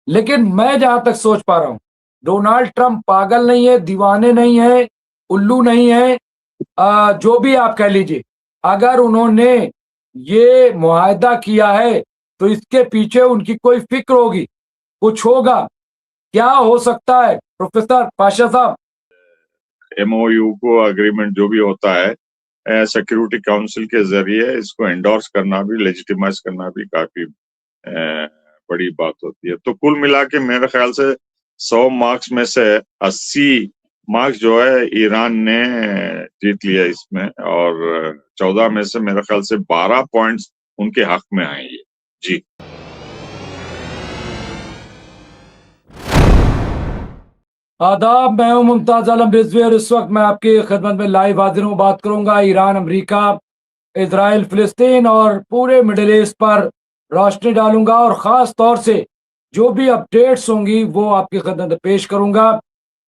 लेकिन मैं जहां तक सोच पा रहा हूं, डोनाल्ड ट्रंप पागल नहीं है, दीवाने नहीं है, उल्लू नहीं है, जो भी आप कह लीजिए। अगर उन्होंने ये मुआहदा किया है तो इसके पीछे उनकी कोई फिक्र होगी, कुछ होगा। क्या हो सकता है प्रोफेसर पाशा साहब? एमओयू को अग्रीमेंट जो भी होता है सिक्योरिटी काउंसिल के जरिए इसको एंडोर्स करना भी, लेजिटिमाइज करना भी काफी बड़ी बात होती है। तो कुल मिला के मेरे ख्याल से 100 मार्क्स में से 80 मार्क्स जो है ईरान ने जीत लिया इसमें, और 14 में से मेरे ख्याल से 12 पॉइंट्स उनके हक में आएंगे। जी आदाब, मैं हूं मुमताज आलम रिजवी और इस वक्त मैं आपकी खिदमत में लाइव हाजिर हूं। बात करूंगा ईरान, अमेरिका, इजराइल, फिलिस्तीन और पूरे मिडिल ईस्ट पर रोशनी डालूंगा और ख़ास तौर से जो भी अपडेट्स होंगी वो आपकी खिदमत में पेश करूंगा।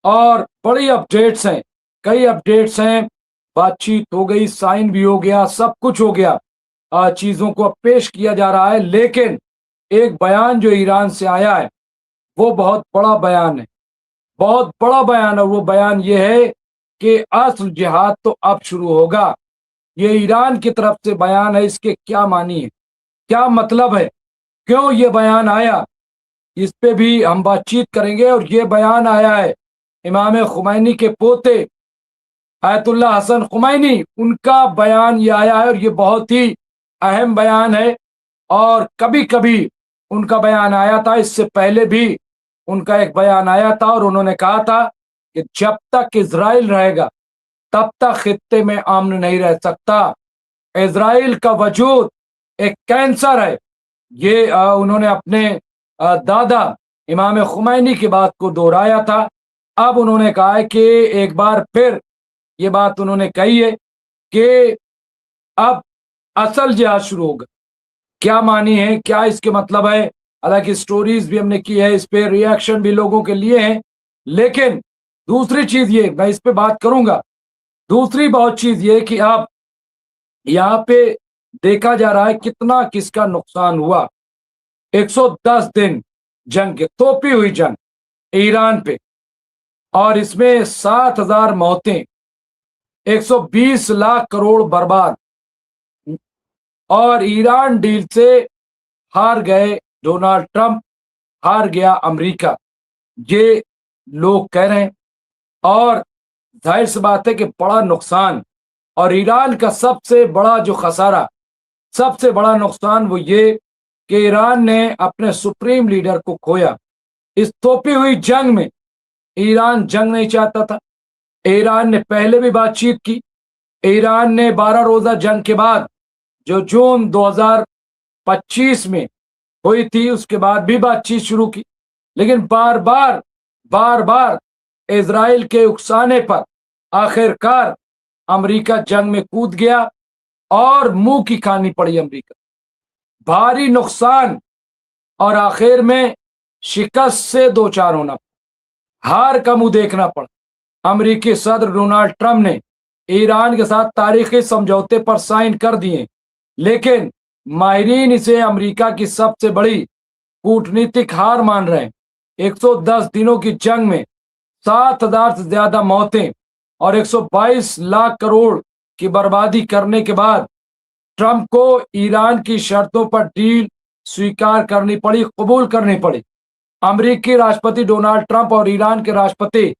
और बड़ी अपडेट्स हैं, कई अपडेट्स हैं। बातचीत हो गई, साइन भी हो गया, सब कुछ हो गया, चीज़ों को अब पेश किया जा रहा है। लेकिन एक बयान जो ईरान से आया है वो बहुत बड़ा बयान है, बहुत बड़ा बयान है। वो बयान ये है कि असल जिहाद तो अब शुरू होगा। ये ईरान की तरफ से बयान है, इसके क्या मानी है, क्या मतलब है, क्यों ये बयान आया, इस पे भी हम बातचीत करेंगे। और ये बयान आया है इमाम खुमैनी के पोते आयतुल्लाह हसन खुमैनी, उनका बयान ये आया है और ये बहुत ही अहम बयान है। और कभी कभी उनका बयान आया था, इससे पहले भी उनका एक बयान आया था और उन्होंने कहा था कि जब तक इजराइल रहेगा तब तक खित्ते में अमन नहीं रह सकता। इजराइल का वजूद एक कैंसर है। ये उन्होंने अपने दादा इमाम खुमैनी की बात को दोहराया था। अब उन्होंने कहा है कि एक बार फिर ये बात उन्होंने कही है कि अब असल जिहाद शुरू होगा। क्या मानी है, क्या इसके मतलब है? हालांकि स्टोरीज भी हमने की है, इस पे रिएक्शन भी लोगों के लिए हैं। लेकिन दूसरी चीज ये, मैं इस पे बात करूंगा। दूसरी बहुत चीज ये कि अब यहाँ पे देखा जा रहा है कितना किसका नुकसान हुआ। 110 दिन जंग के, तोपी हुई जंग ईरान पे, और इसमें 7,000 मौतें, 120 लाख करोड़ बर्बाद, और ईरान डील से हार गए डोनाल्ड ट्रंप, हार गया अमेरिका, ये लोग कह रहे हैं। और जाहिर सी बात है कि बड़ा नुकसान, और ईरान का सबसे बड़ा जो खसारा, सबसे बड़ा नुकसान वो ये कि ईरान ने अपने सुप्रीम लीडर को खोया। इस तोपी हुई जंग में ईरान जंग नहीं चाहता था। ईरान ने पहले भी बातचीत की। ईरान ने 12 रोजा जंग के बाद, जो जून 2025 में हुई थी, उसके बाद भी बातचीत शुरू की। लेकिन बार बार इजराइल के उकसाने पर आखिरकार अमेरिका जंग में कूद गया और मुंह की खानी पड़ी अमेरिका, भारी नुकसान, और आखिर में शिकस्त से दो चार होना, हार का मुंह देखना पड़ा। अमेरिकी सदर डोनाल्ड ट्रंप ने ईरान के साथ तारीखी समझौते पर साइन कर दिए, लेकिन माहिरीन इसे अमेरिका की सबसे बड़ी कूटनीतिक हार मान रहे हैं। 110 दिनों की जंग में 7,000 से ज्यादा मौतें और 122 लाख करोड़ की बर्बादी करने के बाद ट्रंप को ईरान की शर्तों पर डील स्वीकार करनी पड़ी, कबूल करनी पड़ी। अमेरिकी राष्ट्रपति डोनाल्ड ट्रंप और ईरान के राष्ट्रपति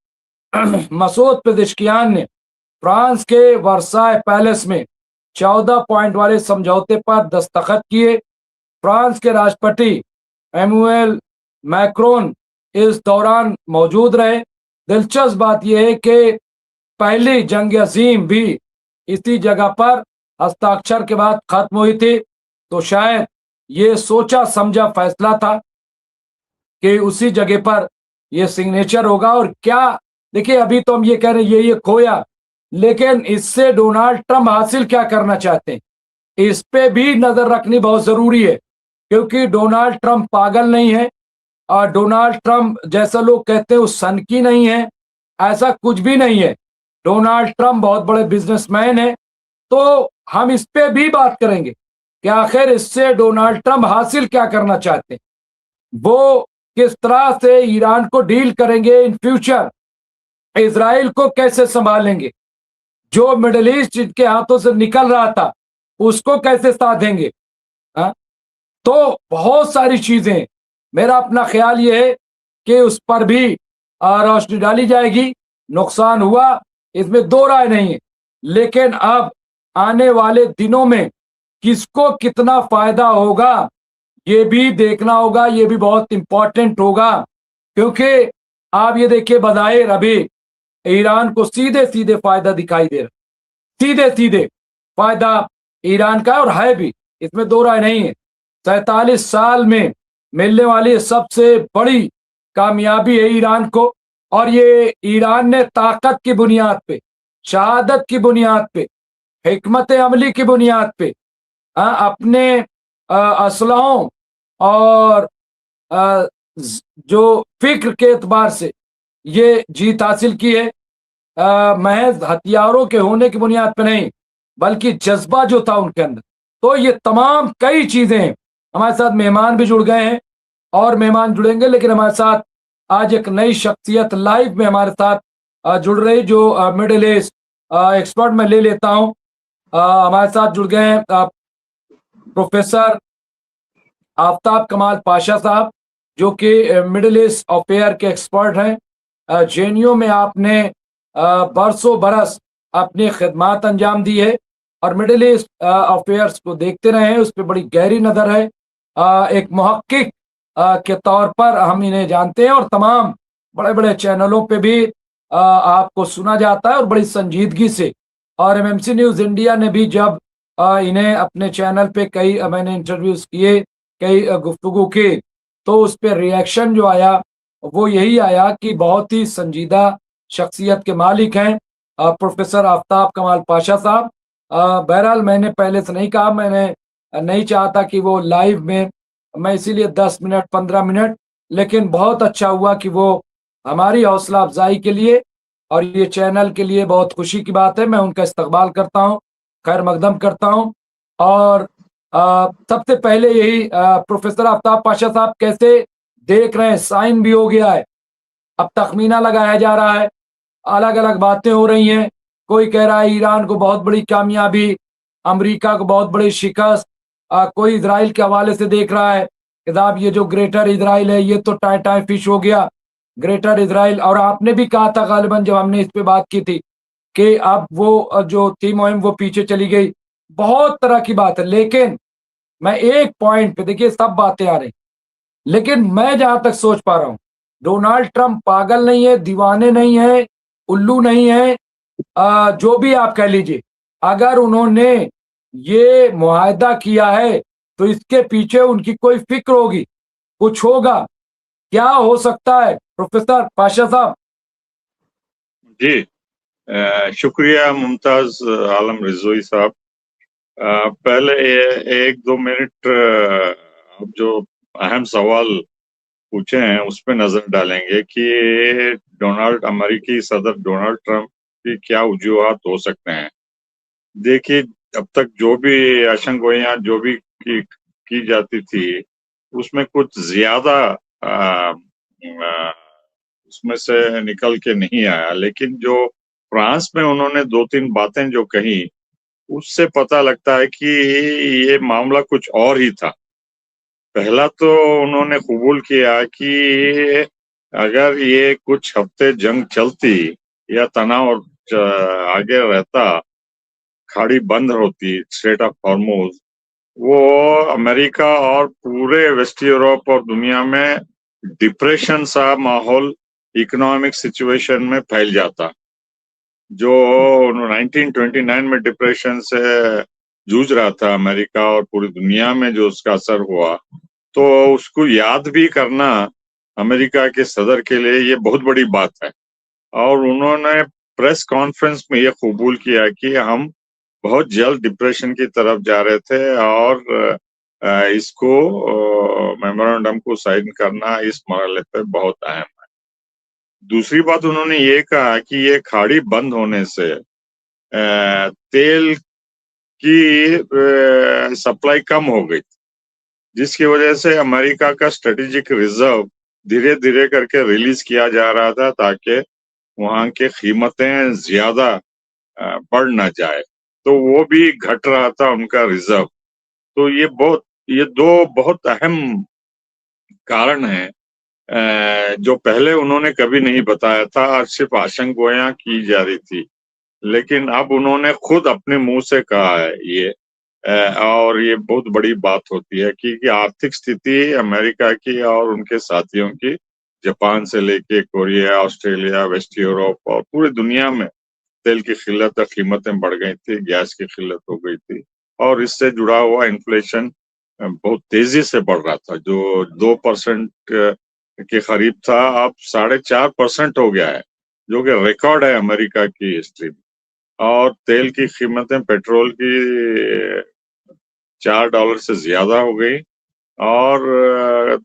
मसूद पेजेश्कियान ने फ्रांस के वर्साय पैलेस में 14 पॉइंट वाले समझौते पर दस्तखत किए। फ्रांस के राष्ट्रपति एमुएल मैक्रोन इस दौरान मौजूद रहे। दिलचस्प बात यह है कि पहली जंग अजीम भी इसी जगह पर हस्ताक्षर के बाद खत्म हुई थी, तो शायद ये सोचा समझा फैसला था कि उसी जगह पर ये सिग्नेचर होगा। और क्या, देखिए अभी तो हम ये कह रहे हैं ये खोया, लेकिन इससे डोनाल्ड ट्रंप हासिल क्या करना चाहते हैं, इस पे भी नजर रखनी बहुत जरूरी है। क्योंकि डोनाल्ड ट्रंप पागल नहीं है, और डोनाल्ड ट्रंप जैसा लोग कहते हैं वो सनकी नहीं है, ऐसा कुछ भी नहीं है। डोनाल्ड ट्रंप बहुत बड़े बिजनेसमैन है। तो हम इस पे भी बात करेंगे कि आखिर इससे डोनाल्ड ट्रंप हासिल क्या करना चाहते हैं। वो किस तरह से ईरान को डील करेंगे इन फ्यूचर, इजराइल को कैसे संभालेंगे, जो मिडिल ईस्ट जिनके हाथों से निकल रहा था उसको कैसे साधेंगे। हाँ? तो बहुत सारी चीजें, मेरा अपना ख्याल ये है कि उस पर भी रोशनी डाली जाएगी। नुकसान हुआ, इसमें दो राय नहीं है, लेकिन अब आने वाले दिनों में किसको कितना फायदा होगा ये भी देखना होगा, ये भी बहुत इंपॉर्टेंट होगा। क्योंकि आप ये देखिए, बज़ाहिर अभी ईरान को सीधे सीधे फायदा दिखाई दे रहा, सीधे सीधे फायदा ईरान का, और है भी, इसमें दो राय नहीं है। 47 साल में मिलने वाली सबसे बड़ी कामयाबी है ईरान को, और ये ईरान ने ताकत की बुनियाद पे, शहादत की बुनियाद पे, हिकमत अमली की बुनियाद पे, अपने असलहों और अ, जो फिक्र के एतबार से ये जीत हासिल की है। महज हथियारों के होने की बुनियाद पर नहीं, बल्कि जज्बा जो था उनके अंदर। तो ये तमाम कई चीजें हैं। हमारे साथ मेहमान भी जुड़ गए हैं और मेहमान जुड़ेंगे, लेकिन हमारे साथ आज एक नई शख्सियत लाइव में हमारे साथ जुड़ रही, जो मिडिल ईस्ट एक्सपर्ट मैं ले लेता हूं। हमारे साथ जुड़ गए हैं प्रोफेसर आफ्ताब कमाल पाशा साहब, जो कि मिडिल ईस्ट अफेयर के एक्सपर्ट हैं। जेएनयू में आपने बरसों बरस अपनी खिदमत अंजाम दी है और मिडिल ईस्ट अफेयर्स को देखते रहे हैं, उस पर बड़ी गहरी नज़र है। एक मुहक्किक के तौर पर हम इन्हें जानते हैं और तमाम बड़े बड़े चैनलों पे भी आपको सुना जाता है और बड़ी संजीदगी से। और एमएमसी न्यूज़ इंडिया ने भी जब इन्हें अपने चैनल पे कई मैंने इंटरव्यूज किए, कई गुफ्तगू की, तो उस पर रिएक्शन जो आया वो यही आया कि बहुत ही संजीदा शख्सियत के मालिक हैं प्रोफेसर आफ्ताब कमाल पाशा साहब। बहरहाल मैंने पहले से नहीं कहा, मैंने नहीं चाहता कि वो लाइव में, मैं इसीलिए 10 मिनट 15 मिनट, लेकिन बहुत अच्छा हुआ कि वो हमारी हौसला अफजाई के लिए और ये चैनल के लिए बहुत खुशी की बात है। मैं उनका इस्तकबाल करता हूँ, खैर मकदम करता हूँ। और सबसे पहले यही प्रोफेसर आफ्ताब पाशा साहब, कैसे देख रहे हैं, साइन भी हो गया है, अब तखमीना लगाया जा रहा है, अलग अलग बातें हो रही हैं। कोई कह रहा है ईरान को बहुत बड़ी कामयाबी, अमेरिका को बहुत बड़ी शिकस्त, कोई इजराइल के हवाले से देख रहा है कि साहब ये जो ग्रेटर इजराइल है ये तो टाई टाई फिश हो गया, ग्रेटर इजराइल। और आपने भी कहा था गालिबन जब हमने इस पे बात की थी कि अब वो जो थी मुहिम वो पीछे चली गई। बहुत तरह की बात है, लेकिन मैं एक पॉइंट पे, देखिए सब बातें आ रही, लेकिन मैं जहां तक सोच पा रहा हूं, डोनाल्ड ट्रंप पागल नहीं है, दीवाने नहीं है, उल्लू नहीं है, जो भी आप कह लीजिए। अगर उन्होंने ये मुआहदा किया है तो इसके पीछे उनकी कोई फिक्र होगी, कुछ होगा। क्या हो सकता है प्रोफेसर पाशा साहब? जी, शुक्रिया मुमताज आलम रिजवी साहब। पहले एक दो मिनट आप जो अहम सवाल पूछे हैं उस पर नजर डालेंगे कि अमेरिकी सदर डोनाल्ड ट्रंप की क्या वजूहात हो सकते हैं। देखिए, अब तक जो भी आशंकाएं जो भी की जाती थी उसमें कुछ ज्यादा उसमें से निकल के नहीं आया, लेकिन जो फ्रांस में उन्होंने दो तीन बातें जो कही उससे पता लगता है कि ये मामला कुछ और ही था। पहला तो उन्होंने कबूल किया कि अगर ये कुछ हफ्ते जंग चलती या तनाव आगे रहता, खाड़ी बंद होती, स्ट्रेट ऑफ हॉर्मुज, वो अमेरिका और पूरे वेस्ट यूरोप और दुनिया में डिप्रेशन सा माहौल इकोनॉमिक सिचुएशन में फैल जाता। जो 1929 में डिप्रेशन से जूझ रहा था अमेरिका और पूरी दुनिया में जो उसका असर हुआ, तो उसको याद भी करना अमेरिका के सदर के लिए ये बहुत बड़ी बात है। और उन्होंने प्रेस कॉन्फ्रेंस में ये कबूल किया कि हम बहुत जल्द डिप्रेशन की तरफ जा रहे थे और इसको मेमोरेंडम को साइन करना इस मरहले पे बहुत अहम है। दूसरी बात उन्होंने ये कहा कि ये खाड़ी बंद होने से तेल की सप्लाई कम हो गई, जिसकी वजह से अमेरिका का स्ट्रेटेजिक रिजर्व धीरे धीरे करके रिलीज किया जा रहा था ताकि वहां की कीमतें ज्यादा बढ़ ना जाए, तो वो भी घट रहा था उनका रिजर्व। तो ये दो बहुत अहम कारण हैं जो पहले उन्होंने कभी नहीं बताया था और सिर्फ आशंकाएं की जा रही थी, लेकिन अब उन्होंने खुद अपने मुंह से कहा है ये। और ये बहुत बड़ी बात होती है कि आर्थिक स्थिति अमेरिका की और उनके साथियों की, जापान से लेके कोरिया, ऑस्ट्रेलिया, वेस्ट यूरोप और पूरी दुनिया में तेल की किल्लत और कीमतें बढ़ गई थी, गैस की किल्लत हो गई थी और इससे जुड़ा हुआ इन्फ्लेशन बहुत तेजी से बढ़ रहा था। जो 2% के करीब था, अब 4.5% हो गया है, जो कि रिकॉर्ड है अमेरिका की हिस्ट्री में। और तेल की कीमतें पेट्रोल की $4 से ज्यादा हो गई और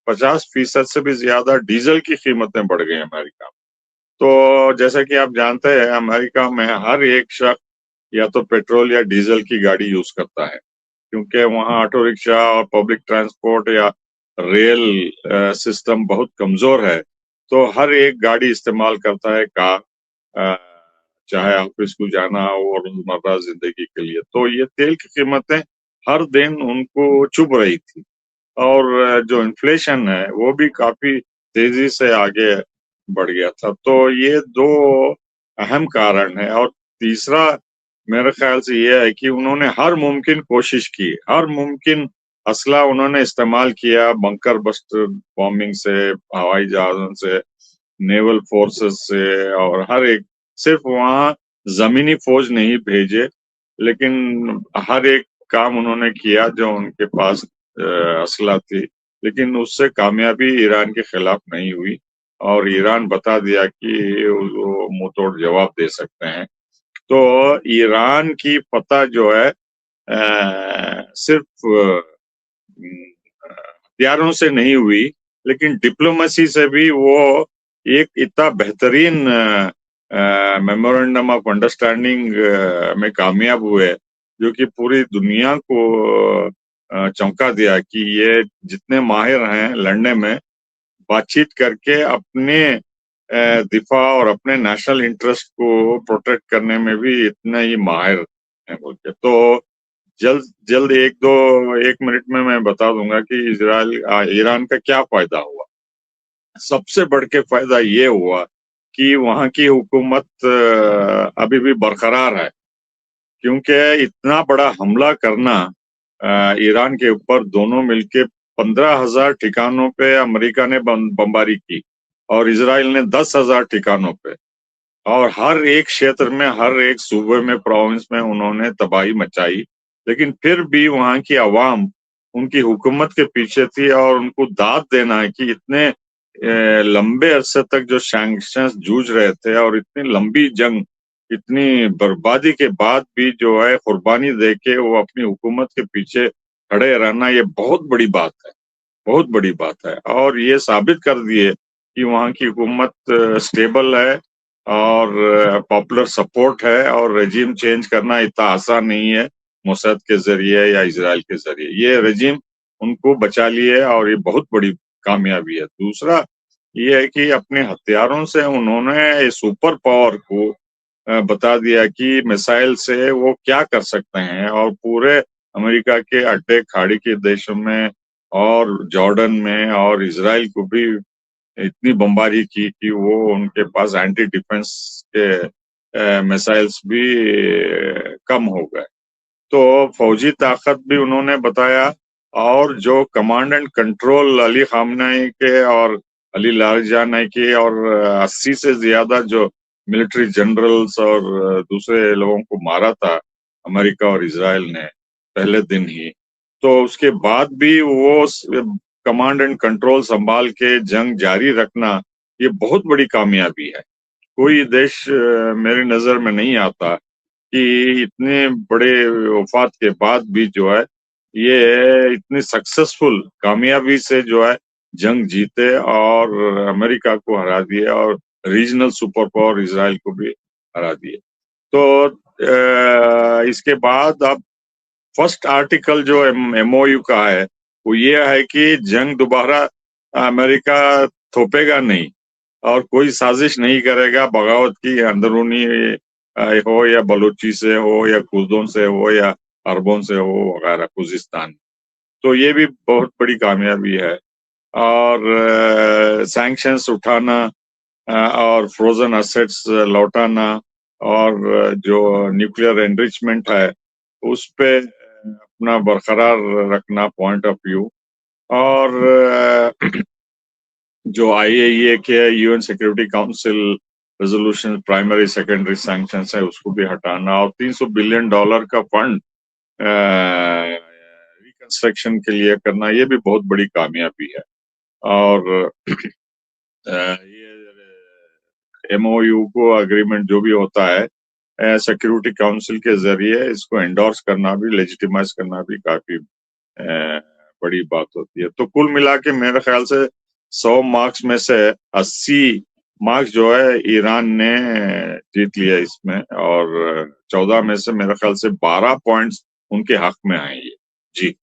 50% से भी ज्यादा डीजल की कीमतें बढ़ गई अमेरिका में। तो जैसा कि आप जानते हैं, अमेरिका में हर एक शख्स या तो पेट्रोल या डीजल की गाड़ी यूज करता है, क्योंकि वहाँ ऑटो रिक्शा और पब्लिक ट्रांसपोर्ट या रेल सिस्टम बहुत कमजोर है। तो हर एक गाड़ी इस्तेमाल करता है कार, चाहे ऑफिस को जाना हो और रोजमर्रा जिंदगी के लिए। तो ये तेल की कीमतें हर दिन उनको चुभ रही थी और जो इन्फ्लेशन है वो भी काफी तेजी से आगे बढ़ गया था। तो ये दो अहम कारण है। और तीसरा मेरे ख्याल से ये है कि उन्होंने हर मुमकिन कोशिश की, हर मुमकिन असला उन्होंने इस्तेमाल किया, बंकर बस्टर बॉम्बिंग से, हवाई जहाजों से, नेवल फोर्सेस से, और हर एक, सिर्फ वहां जमीनी फौज नहीं भेजे, लेकिन हर एक काम उन्होंने किया जो उनके पास असला थी। लेकिन उससे कामयाबी ईरान के खिलाफ नहीं हुई और ईरान बता दिया कि वो मुंह तोड़ जवाब दे सकते हैं। तो ईरान की फतह जो है सिर्फ हथियारों से नहीं हुई, लेकिन डिप्लोमेसी से भी वो एक इतना बेहतरीन मेमोरेंडम ऑफ अंडरस्टैंडिंग में कामयाब हुए, जो कि पूरी दुनिया को चौंका दिया कि ये जितने माहिर हैं लड़ने में, बातचीत करके अपने दिफा और अपने नेशनल इंटरेस्ट को प्रोटेक्ट करने में भी इतने ही माहिर हैं बोलते। तो जल्द जल्द एक मिनट में मैं बता दूंगा कि ईरान का क्या फायदा हुआ। सबसे बढ़ के फायदा ये हुआ कि वहां की हुकूमत अभी भी बरकरार है, क्योंकि इतना बड़ा हमला करना ईरान के ऊपर, दोनों मिलके 15,000 ठिकानों पे अमेरिका ने बमबारी की और इसराइल ने 10,000 ठिकानों पे, और हर एक क्षेत्र में, हर एक सूबे में, प्रोविंस में उन्होंने तबाही मचाई। लेकिन फिर भी वहां की आवाम उनकी हुकूमत के पीछे थी और उनको दाद देना है कि इतने लंबे अरसे तक जो सैंक्शंस जूझ रहे थे और इतनी लंबी जंग, इतनी बर्बादी के बाद भी जो है कुर्बानी दे के वो अपनी हुकूमत के पीछे खड़े रहना, ये बहुत बड़ी बात है, बहुत बड़ी बात है। और ये साबित कर दिए कि वहां की हुकूमत स्टेबल है और पॉपुलर सपोर्ट है, और रेजिम चेंज करना इतना आसान नहीं है मोसाद के जरिए या इजराइल के जरिए। ये रेजिम उनको बचा लिए और ये बहुत बड़ी कामयाबी है। दूसरा ये है कि अपने हथियारों से उन्होंने सुपर पावर को बता दिया कि मिसाइल से वो क्या कर सकते हैं, और पूरे अमेरिका के अड्डे खाड़ी के देशों में और जॉर्डन में और इजराइल को भी इतनी बमबारी की कि वो उनके पास एंटी डिफेंस के मिसाइल्स भी कम हो गए। तो फौजी ताकत भी उन्होंने बताया, और जो command and control Ali Khamenei के और अली लारिजानी के और 80 से ज्यादा जो मिलिट्री जनरल्स और दूसरे लोगों को मारा था अमेरिका और इजराइल ने पहले दिन ही, तो उसके बाद भी वो कमांड एंड कंट्रोल संभाल के जंग जारी रखना, ये बहुत बड़ी कामयाबी है। कोई देश मेरी नजर में नहीं आता कि इतने बड़े वफात के बाद भी जो है ये इतनी सक्सेसफुल कामयाबी से जो है जंग जीते और अमेरिका को हरा दिए और रीजनल सुपर पावर इजराइल को भी हरा दिए। तो इसके बाद अब फर्स्ट आर्टिकल जो एमओयू का है वो ये है कि जंग दोबारा अमेरिका थोपेगा नहीं और कोई साजिश नहीं करेगा बगावत की, अंदरूनी हो या बलूची से हो या कुर्दों से हो या अरबों से हो वगैरह खुजिस्तान। तो ये भी बहुत बड़ी कामयाबी है। और सैंक्शंस उठाना और फ्रोजन असेट्स लौटाना और जो न्यूक्लियर एनरिचमेंट है उस पे अपना बरकरार रखना पॉइंट ऑफ व्यू। और जो आईएईए के UN security council resolution primary secondary sanctions है उसको भी हटाना और $300 बिलियन का फंड रिकंस्ट्रक्शन के लिए करना, ये भी बहुत बड़ी कामयाबी है। और ये एमओयू को अग्रीमेंट जो भी होता है सिक्योरिटी काउंसिल के जरिए इसको एंडोर्स करना भी, लेजिटिमाइज करना भी काफी बड़ी बात होती है। तो कुल मिला के मेरे ख्याल से 100 मार्क्स में से 80 मार्क्स जो है ईरान ने जीत लिया इसमें, और 14 में से मेरे ख्याल से 12 पॉइंट्स उनके हक में आए। जी।